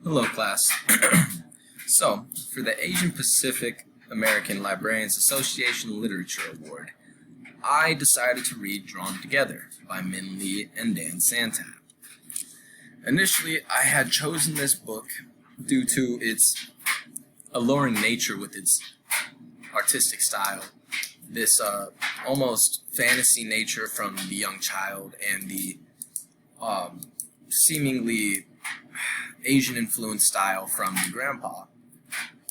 Hello, class. So, for the Asian Pacific American Librarians Association Literature Award, I decided to read Drawn Together by Min Lee and Dan Santat. Initially, I had chosen this book due to its alluring nature with its artistic style, this almost fantasy nature from the young child, and the seemingly Asian-influenced style from the grandpa.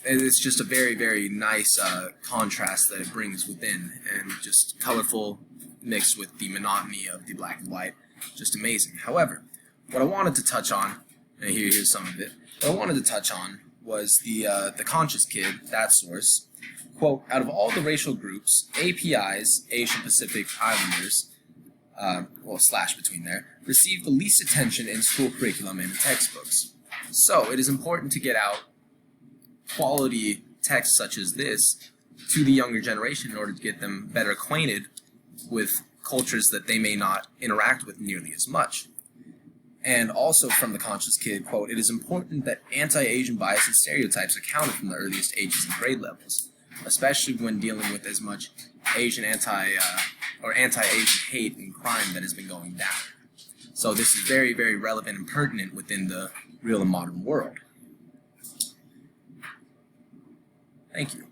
And it's just a very, very nice contrast that it brings within, and just colorful mixed with the monotony of the black and white. Just amazing. However, what I wanted to touch on, and here's some of it, what I wanted to touch on was the conscious kid, that source. Quote, out of all the racial groups, APIs, Asian Pacific Islanders, slash between there, receive the least attention in school curriculum and textbooks. So, it is important to get out quality texts such as this to the younger generation in order to get them better acquainted with cultures that they may not interact with nearly as much. And also from the conscious kid, quote, it is important that anti-Asian bias and stereotypes are counted from the earliest ages and grade levels, especially when dealing with as much Asian anti-Asian hate and crime that has been going down. So this is very, very relevant and pertinent within the real and modern world. Thank you.